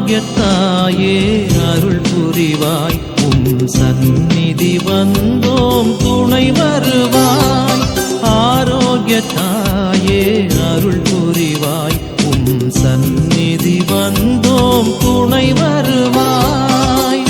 ஆரோக்கியத்தாயே அருள் புரிவாய் சந்நிதி வந்தோம் துணை வருவாய். ஆரோக்கியத்தாயே அருள் புரிவாய் சந்நிதி வந்தோம் துணை வருவாய்.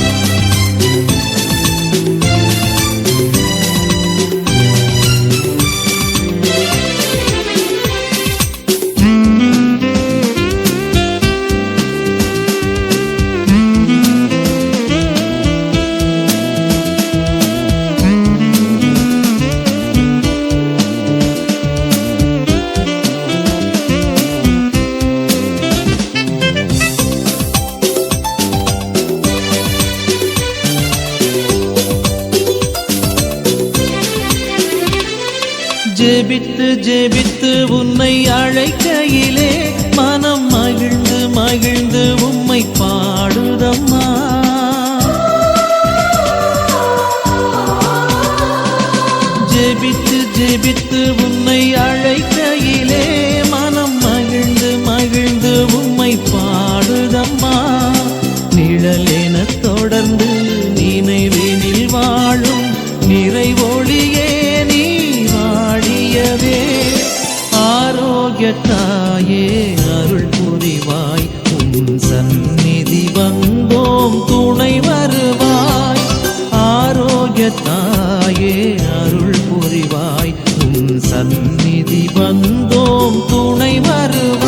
ஜெபித்து ஜெபித்து உன்னை அழைக்கையிலே மனம் மகிழ்ந்து மகிழ்ந்து உம்மை பாடுதம்மா. ஜெபித்து ஜெபித்து உன்னை அழைக்கையிலே மனம் மகிழ்ந்து மகிழ்ந்து உம்மை பாடுதம்மா. நிழலென தொடர்ந்து நினைவினில் வாழும் நிறைவொளியே நீ வாழியவே. ஆரோக்கியத்தாயே அருள் புரிவாய் சந்நிதி வந்தோம் துணை வருவாய். ஆரோக்கியத்தாயே அருள் புரிவாய் சந்நிதி வந்தோம் துணை வருவாய்.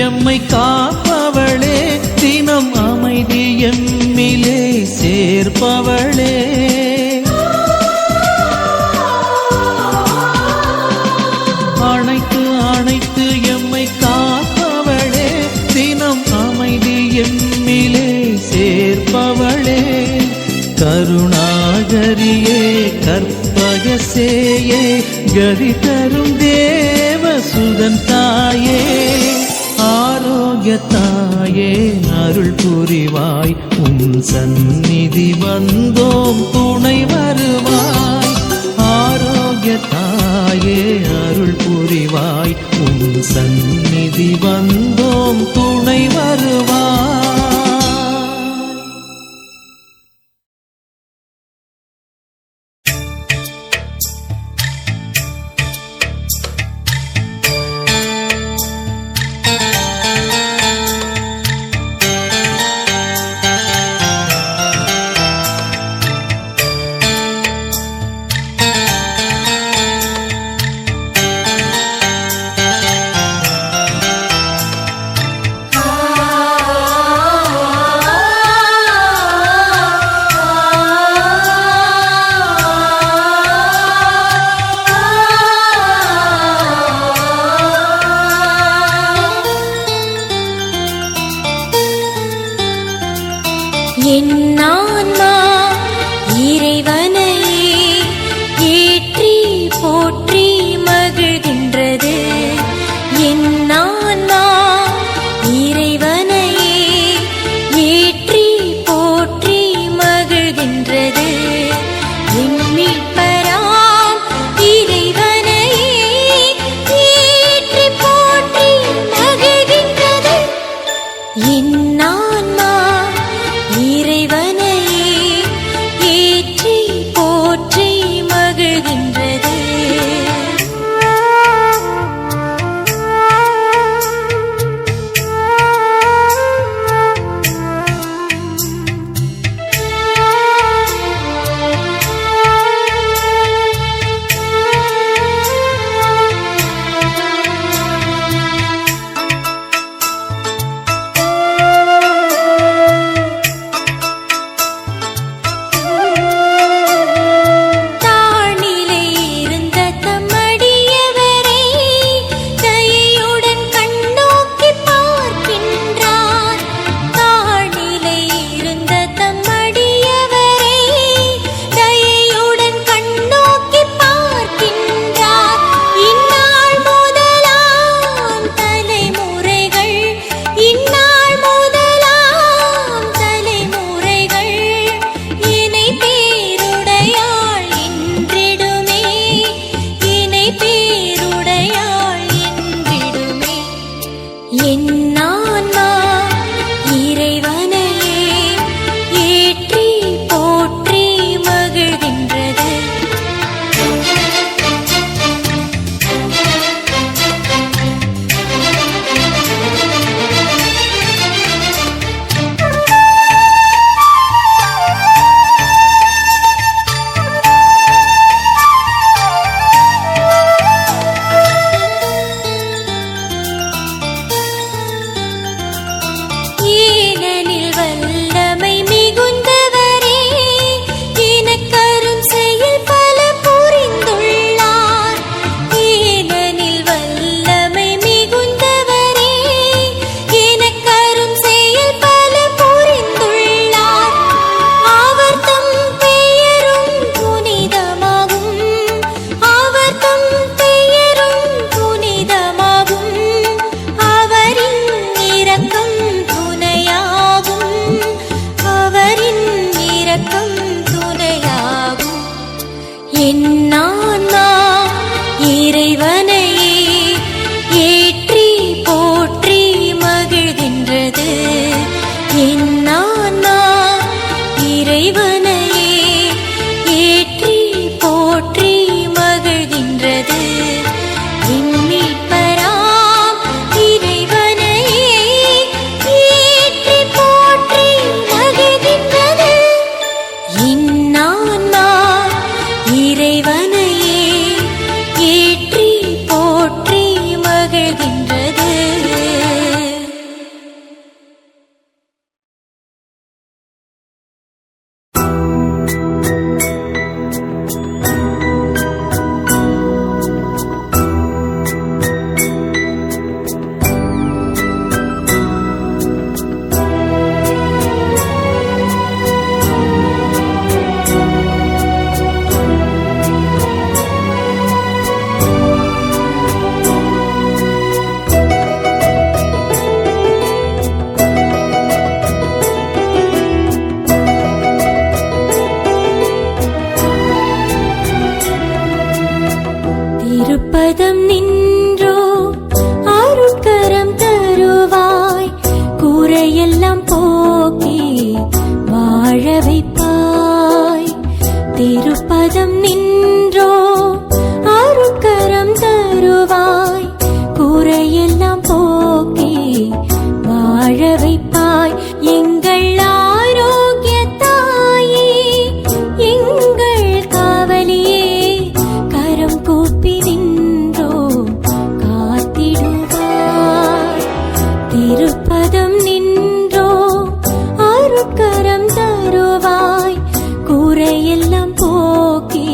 எம்மை காப்பவளே தினம் அமைதி எம்மிலே சேர்ப்பவளே. அணைத்து அணைத்து எம்மை காப்பவளே தினம் அமைதி எம்மிலே சேர்ப்பவளே. கருணாகரியே கற்பகசேயே கதி தரும் தேவசுதன் தாயே. ஆரோக்கியத்தாயே அருள் புரிவாய் சந்நிதி வந்தோம் துணை வருவாய். ஆரோக்கியத்தாயே அருள் புரிவாய் சந்நிதி வந்தோம் துணை வருவாய். இறைவனையே ஏற்றி என்னான்னா இறைவனையே ஏற்றி போற்றி மகிழ்கின்றது. என்னான்னா இறைவனையே ஏற்றி போற்றி மகிழ்கின்றது. மீட்பராம் இறைவனையே ஏற்றி போற்றி மகிழ்கின்றது. இன்னான்னா இறைவனையே ஏற்றி போற்றி மகிழ்கின்றது. திருப்பதம் நின்றோ அருட்கரம் தருவாய், கூரையெல்லாம் போக்கி வாழ வைப்பாய். திருப்பதம் நின்றோ அருட்கரம் தருவாய், கூரையெல்லாம் போக்கி வாழ வைப்பாய். எங்கள் ஆரோக்கிய தாயே, எங்கள் காவலியே, கரம் கூப்பி நின்றோ காத்திடுவாய். திருப்பதம் நின்றோ அருட்கரம் தருவாய், கூரையெல்லாம் போக்கி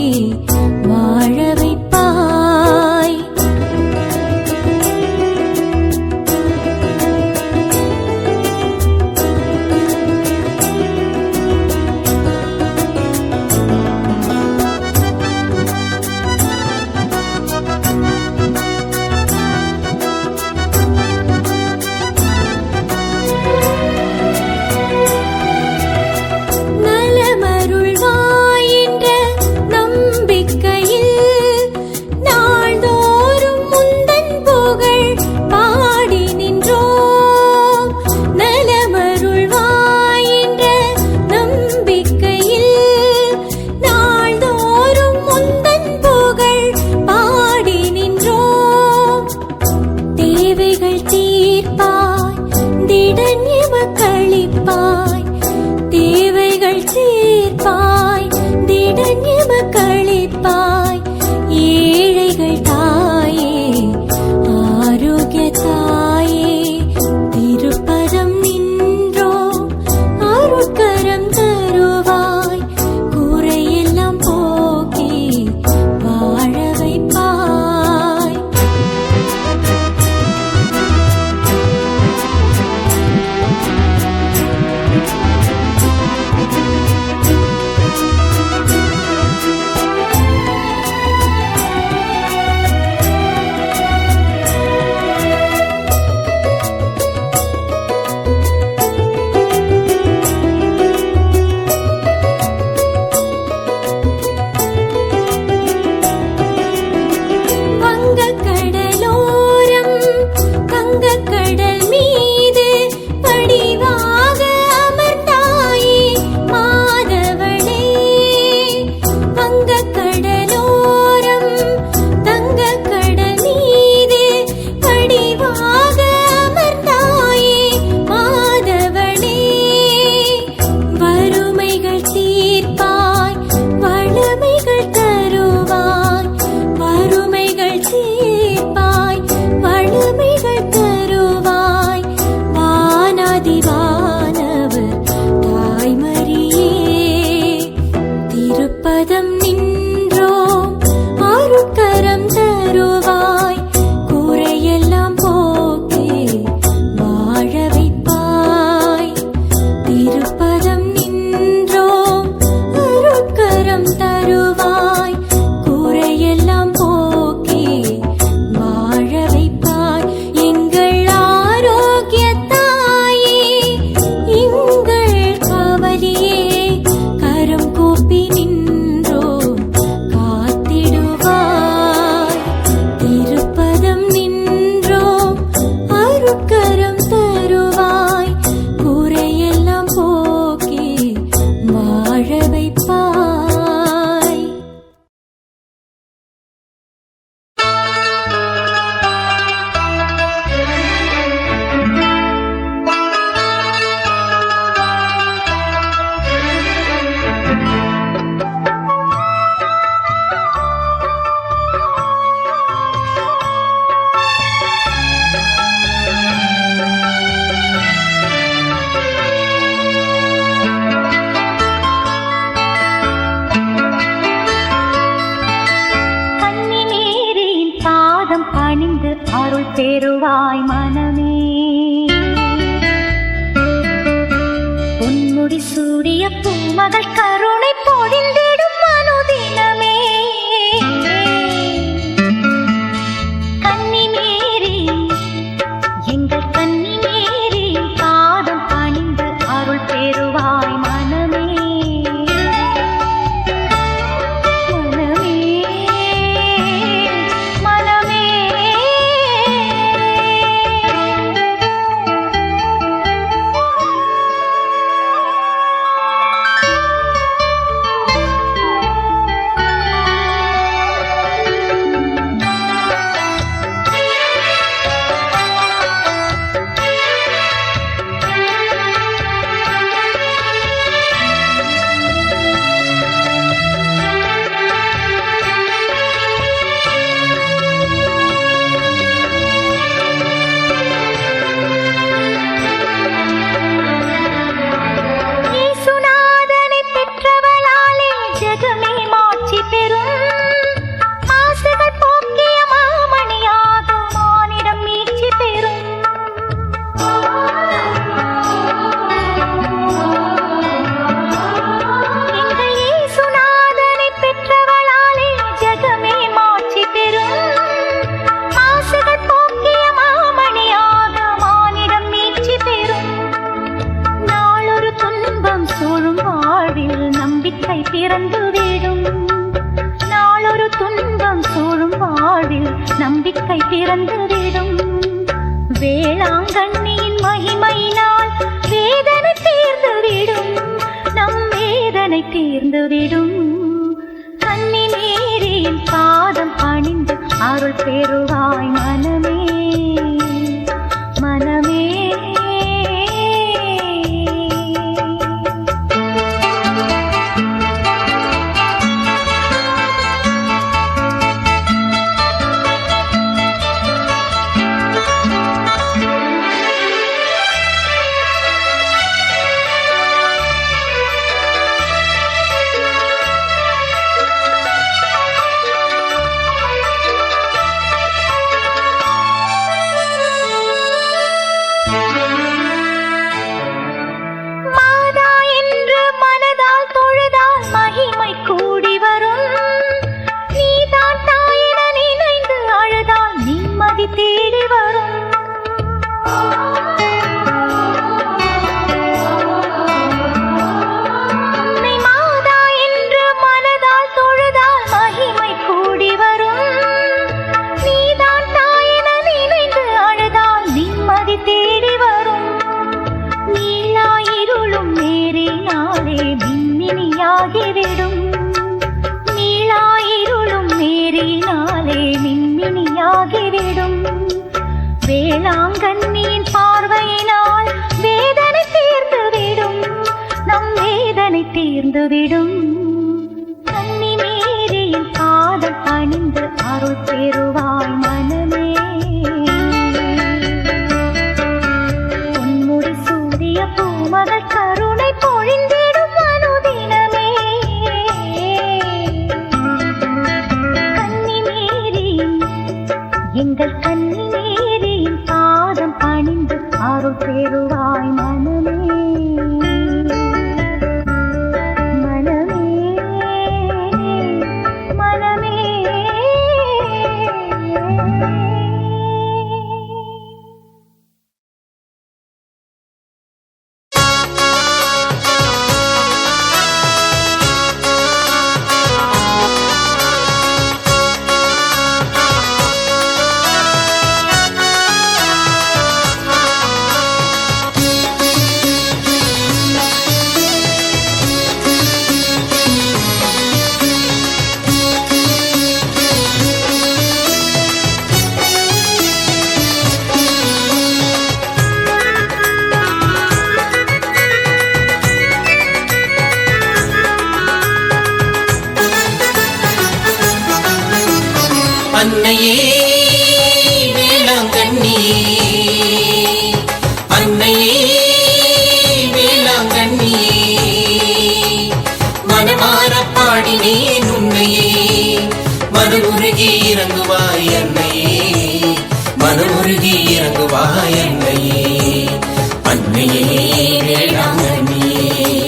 பொன்முடி சூடிய பூமகள் கருணை பொழிந்திடும் அனுதினமே கன்னிமேரி எங்கள் கன்னிமேரி பாதம் பணிந்து அருள் பெறுவாய் மனமே நம்பிக்கை பிறந்துவிடும் வேளாங்கண்ணியின் மகிமையினால் வேதனை தீர்ந்துவிடும் நம் வேதனை தீர்ந்துவிடும் கன்னிமேரியின் பாதம் பணிந்து அருள் பெறுவாய் மனமே மனமே தேடி வரும் மாதா என்று மனதால் தொழுதால் மகிமை கூடி வரும் நீதான் தாயென நினைந்து அழுதால் நிம்மதி தேடி வரும் நீளாயிருளும் நேரினாலே மின்மினியாகிவிடும் நீளாயிருளும் நேரினாலே மின்மினியாகிவிடும் வேளாங்கண்ணியின் பார்வையினால் வேதனை தீர்ந்துவிடும் நம் வேதனை தீர்ந்துவிடும் கன்னிமேரியின் பாதம் பணிந்து அருள் பெறுவாய் மனமே பொன்முடி சூடிய பூமகள் கருணை பொழிந்திடும் அனுதினமே கன்னிமேரி எங்கள் கன்னிமேரியின் பாதம் பணிந்து அருள் பெறுவாய் மனமே மனமே மனமே அன்னையே வேளாங்கண்ணியே அன்னையே வேளாங்கண்ணியே மனமார பாடினேன் உன்னையே மனமுருகி இறங்குவாய் அன்னையே மனமுருகி இறங்குவாய் அன்னையே அன்னையே வேளாங்கண்ணியே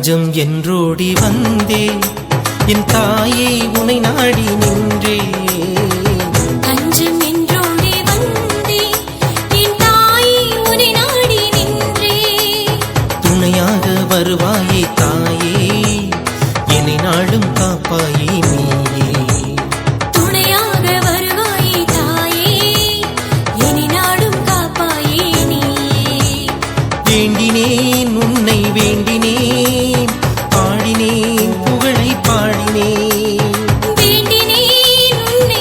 தஞ்சம் என்றோடி வந்தே என் தாயை உனை நாடி நின்றே தஞ்சம் என்றோடி வந்தே என் தாயை உனை நாடி நின்றே துணையாக வருவாயே தாயே என்னை நாடும் காப்பாயே நீயே துணையாக வருவாயே தாயே என்னை நாடும் காப்பாயே நீயே வேண்டினேன் உன்னை வேண்டினேன் பாடினேன் புகழை பாடினேன் வேண்டினேன் உன்னை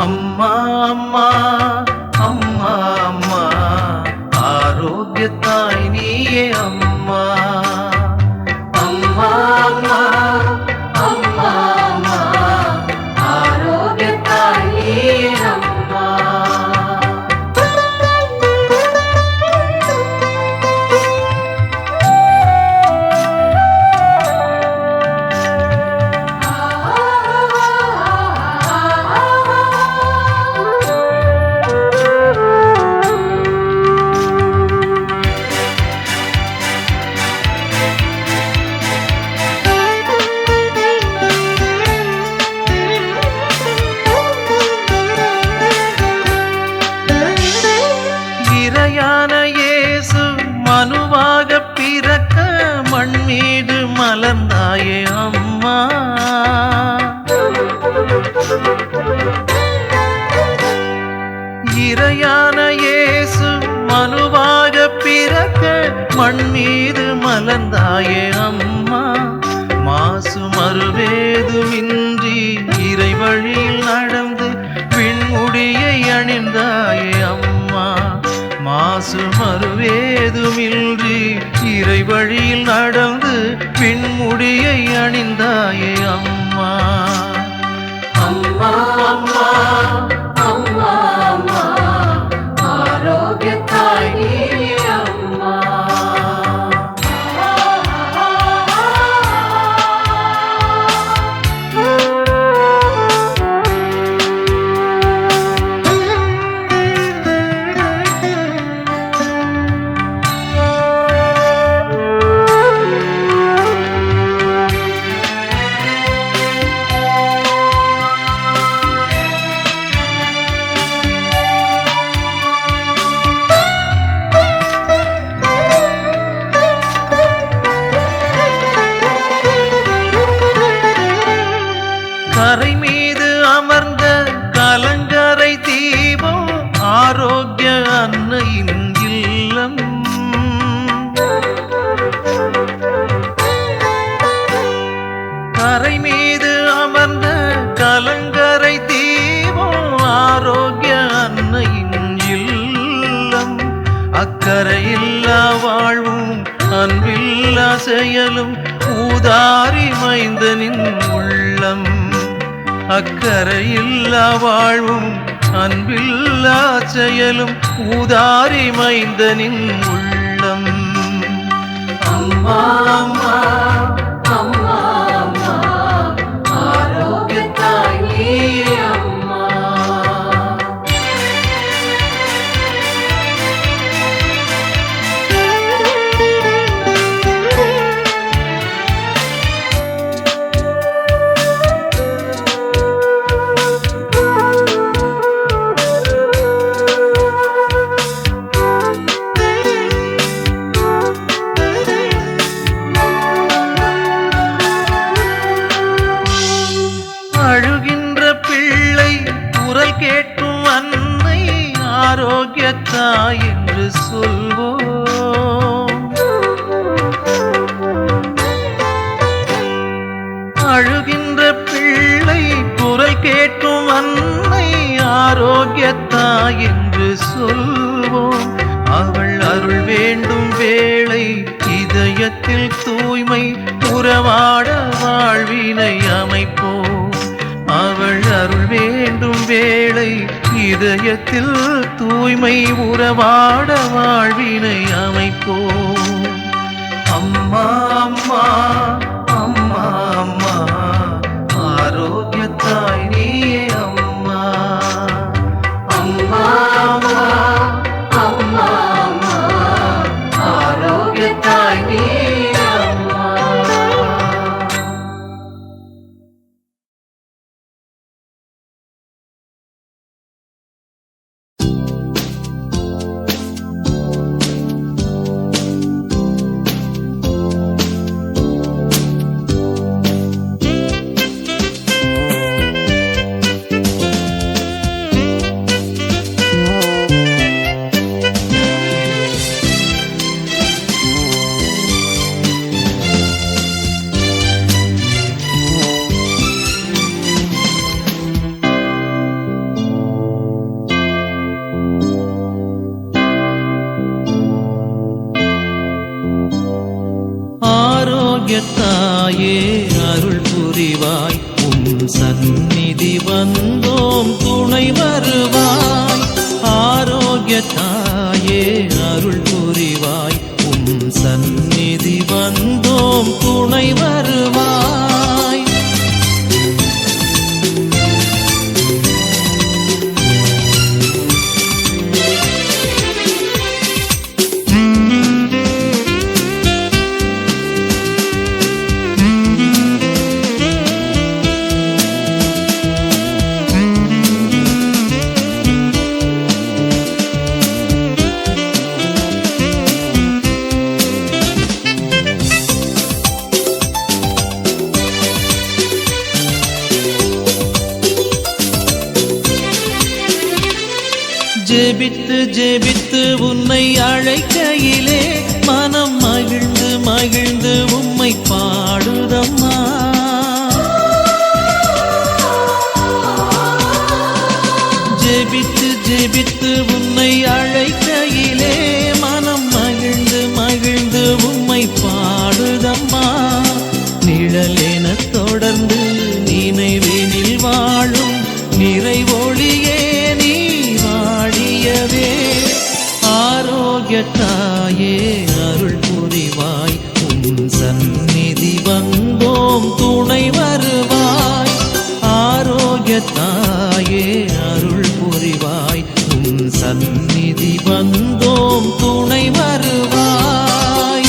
அம்மா அம்மா அம்மா அம்மா ஆரோக்கியத்தாய் நீயே அம்மா அம்மா அம்மா அம்மா அம்மா ஆரோக்கியத்தாய் நீயே அம்மா இறையான இயேசு மனுவாக பிறக்க மண் மீது மலர்ந்தாயே அம்மா இறையான இயேசு மனுவாக பிறக்க மண் மீது மலர்ந்தாயே அம்மா மாசு மறுவேதுமின்றி இறை வழியில் நடந்து விண்முடியை அணிந்தாயே அம்மா மாசு மறுவேதுமின்றி இறை வழியில் நடந்து விண்முடியை அணிந்தாயே அம்மா அம்மா அம்மா அம்மா அம்மா ஆரோக்கியத்தாய் நீயே அம்மா கரை மீது அமர்ந்த கலங்கரை தீபம் ஆரோக்கிய அன்னையின் இல்லம் கரை மீது அமர்ந்த கலங்கரை தீபம் ஆரோக்கிய அன்னையின் இல்லம் அக்கறையில்லா வாழ்வும் அன்பில்லா செயலும் ஊதாரி மைந்தனின் உள்ளம் அக்கறையில்லா வாழ்வும் அன்பில்லா செயலும் ஊதாரி மைந்தனின் உள்ளம் அம்மா அம்மா அம்மா அம்மா ஆரோக்கியத்தாய் நீயே அம்மா அழுகின்ற பிள்ளை குரல் கேட்கும் அன்னை ஆரோக்கியத்தாய் என்று சொல்வோம் அழுகின்ற பிள்ளை குரல் கேட்கும் அன்னை ஆரோக்கியத்தாய் என்று சொல்வோம் அவள் அருள் வேண்டும் வேளை இதயத்தில் தூய்மை உறவாட வாழ்வினை அமைப்போம் அவள் அருள் வேண்டும் வேளை இதயத்தில் தூய்மை உறவாட வாழ்வினை அமைப்போம் அம்மா அம்மா அம்மா அம்மா ஆரோக்கியத்தாய் நீயே அம்மா அம்மா அம்மா அம்மா அம்மா ஆரோக்கியத்தாய் நீயே அம்மா ஆரோக்கியத்தாயே அருள் புரிவாய் உம் சந்நிதி வந்தோம் துணை வருவாய் ஆரோக்கியத்தாயே அருள் புரிவாய் உம் சந்நிதி வந்தோம் துணை வருவாய் ஜெபித்து ஜெபித்து உன்னை அழைக்கையிலே மனம் மகிழ்ந்து மகிழ்ந்து உம்மை பாடுதம்மா ஜெபித்து ஜெபித்து உன்னை அழைக்கையிலே மனம் மகிழ்ந்து மகிழ்ந்து உம்மை பாடுதம்மா நிழலென தொடர்ந்து நினைவினில் வாழும் நிறைவொளியே நீ வாழியவே ஆரோக்கியத்தாயே அருள் புரிவாய் உம் சந்நிதி வந்தோம் துணை வருவாய் ஆரோக்கியத்தாயே அருள் புரிவாய் உம் சந்நிதி வந்தோம் துணை வருவாய்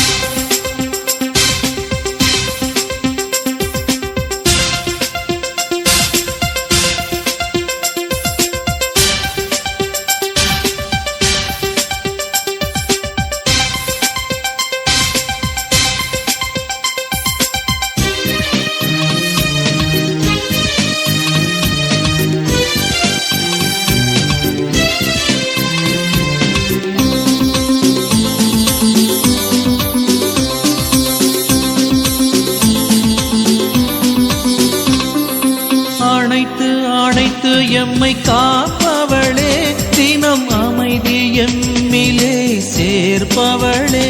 அணைத்து எம்மை காப்பவளே தினம் அமைதி எம்மிலே சேர்ப்பவளே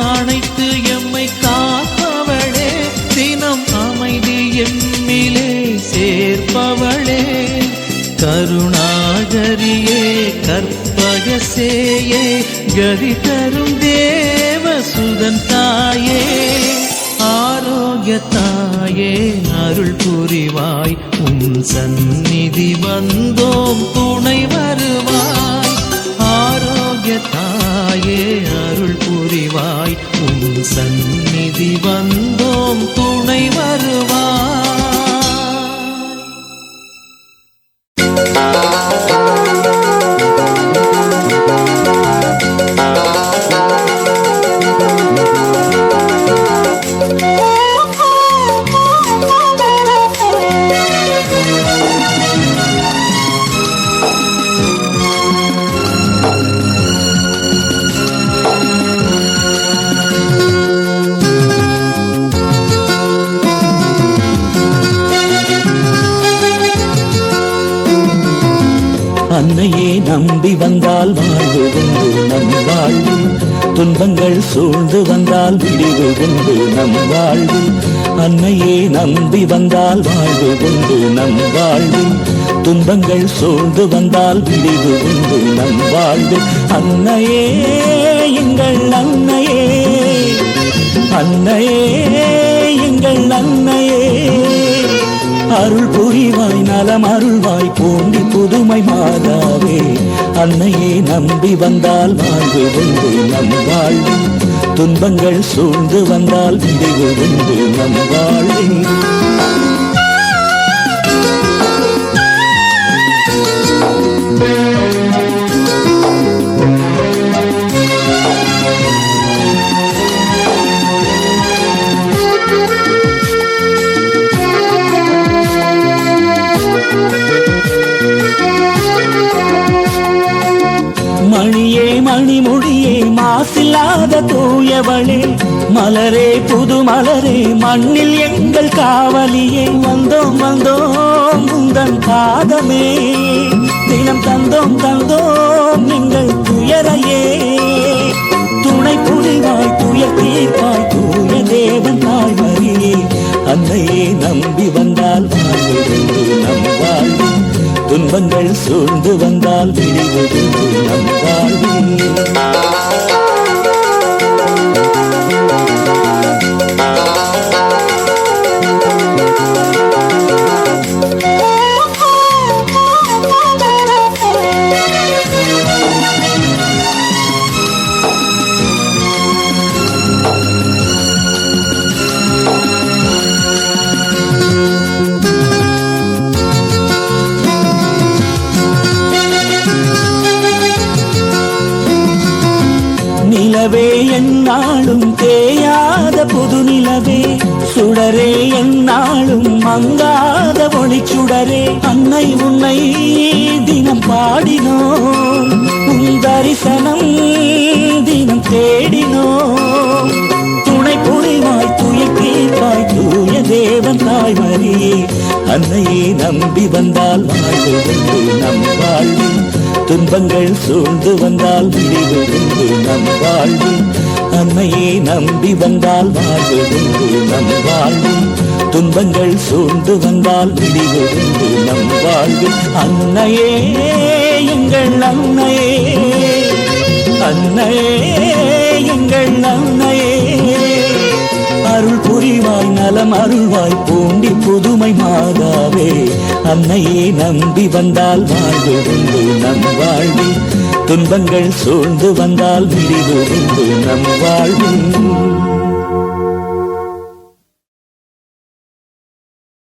அணைத்து எம்மை காப்பவளே தினம் அமைதி எம்மிலே சேர்ப்பவளே கருணாகரியே கற்பகசேயே கதி தரும் தேவசுதன் தாயே ஆரோக்கியத்தாயே அருள் புரிவாய் உம் சந்நிதி வந்தோம் துணை வருவாய் ஆரோக்கியத்தாயே அருள் புரிவாய் உம் சந்நிதி வந்தோம் துணை வருவாய் அன்னையே நம்பி வந்தால் வாழ்வு உண்டு நம் வாழ்வில் துன்பங்கள் சூழ்ந்து வந்தால் விடிவு உண்டு நம் வாழ்வில் அன்னையே நம்பி வந்தால் வாழ்வு உண்டு நம் வாழ்வில் துன்பங்கள் சூழ்ந்து வந்தால் விடிவு உண்டு நம் வாழ்வில் அன்னையே எங்கள் அன்னையே அன்னையே எங்கள் அன்னையே அருள் புரிவாய் நலம் அருள்வாய் பூண்டி புதுமை மாதாவே அன்னையே நம்பி வந்தால் வாழ்வு உண்டு நம் வாழ்வில் துன்பங்கள் சூழ்ந்து வந்தால் விடிவு உண்டு நம் வாழ்வில் மணியே மணிமொழியே மாசில்லாத தூயவளே மலரே புது மலரே மண்ணில் எங்கள் காவலியே வந்தோம் வந்தோம் உந்தன் பாதமே தினம் தந்தோம் தந்தோம் எங்கள் துய துயரையே துணை புரிவாய் துயர் தீர்ப்பாய் தூய தேவன் தாய்மரியே அன்னையே நம்பி வந்தால் வாழ்வது நம் வாழ்வு துன்பங்கள் சூழ்ந்து வந்தால் விடுவது நம் வாழ்வு நிலவே என்னாலும் தேயாத புது நிலவே சுடரே என்னாலும் மங்காத ஒளிச்சுடரே அன்னை உன்னை தினம் பாடினோம் உன் தரிசனம் தினம் தேடினோம் துணை புரிவாய் துயர் தீர்ப்பாய் தூய தேவன் தாய்மரியே அன்னையே நம்பி வந்தால் வாழ்வு நம் வாழ்வு துன்பங்கள் சூழ்ந்து வந்தால் விடுவது நம் வாழ்வு அன்னையே நம்பி வந்தால் வாழ்வது நம் வாழ்வு துன்பங்கள் சூழ்ந்து வந்தால் விடுவது நம் வாழ்வு அன்னையே எங்கள் அன்னையே அன்னையே எங்கள் அன்னையே அருள் புரிவாய் நலம் அருள்வாய் பூண்டி புதுமை மாதாவே அன்னையே நம்பி வந்தால் வாழ்வு நம் வாழ்வில் துன்பங்கள் சூழ்ந்து வந்தால் விடுவது நம் வாழ்வில்